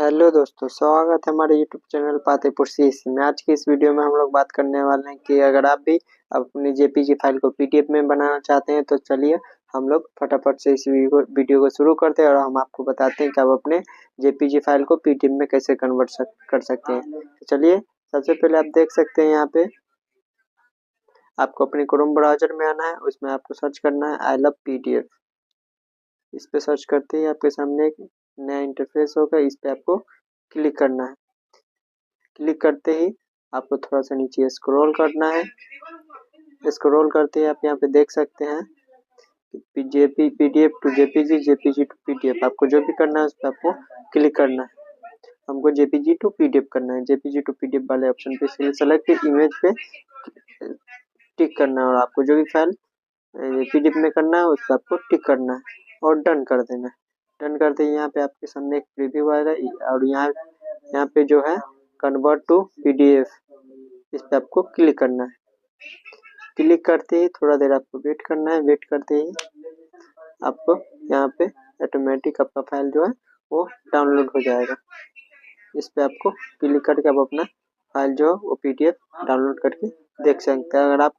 Hello दोस्तों, स्वागत है हमारे यूट्यूब चैनल पातेपुर सीएससी में। आज की इस वीडियो में हम लोग बात करने वाले हैं कि अगर आप भी अपनी जेपीजी फाइल को पीडीएफ में बनाना चाहते हैं तो चलिए हम लोग फटाफट से इस वीडियो को शुरू करते हैं और हम आपको बताते हैं कि आप अपने जेपीजी फाइल को पीडीएफ में कैसे कन्वर्ट कर सकते हैं। तो चलिए, सबसे पहले आप देख सकते हैं यहाँ पे आपको अपने क्रोम ब्राउजर में आना है, उसमें आपको सर्च करना है आई लव पीडीएफ। इस पे सर्च करते ही आपके सामने एक नया इंटरफेस होगा, इस पे आपको क्लिक करना है। क्लिक करते ही आपको थोड़ा सा नीचे स्क्रॉल करना है। स्क्रॉल करते ही आप यहाँ पे देख सकते हैं PDF to JPG, JPG to PDF. आपको जो भी करना है उस पर आपको क्लिक करना है। हमको जेपीजी टू पीडीएफ करना है। जेपीजी टू पीडीएफ वाले ऑप्शन पे सेलेक्ट इमेज पे टिक करना है और आपको जो भी फाइल पीडीएफ में करना है उस पर आपको टिक करना है और डन कर देना है। डन करते ही यहाँ पे आपके सामने एक प्रीव्यू आएगा और यहाँ पे जो है कन्वर्ट टू पीडीएफ, इस पे आपको क्लिक करना है। क्लिक करते ही थोड़ा देर आपको वेट करना है। वेट करते ही आपको यहाँ पे ऑटोमेटिक आपका फाइल जो है वो डाउनलोड हो जाएगा। इस पे आपको क्लिक करके आप अपना फाइल जो है वो पीडीएफ डाउनलोड करके देख सकते हैं। अगर आप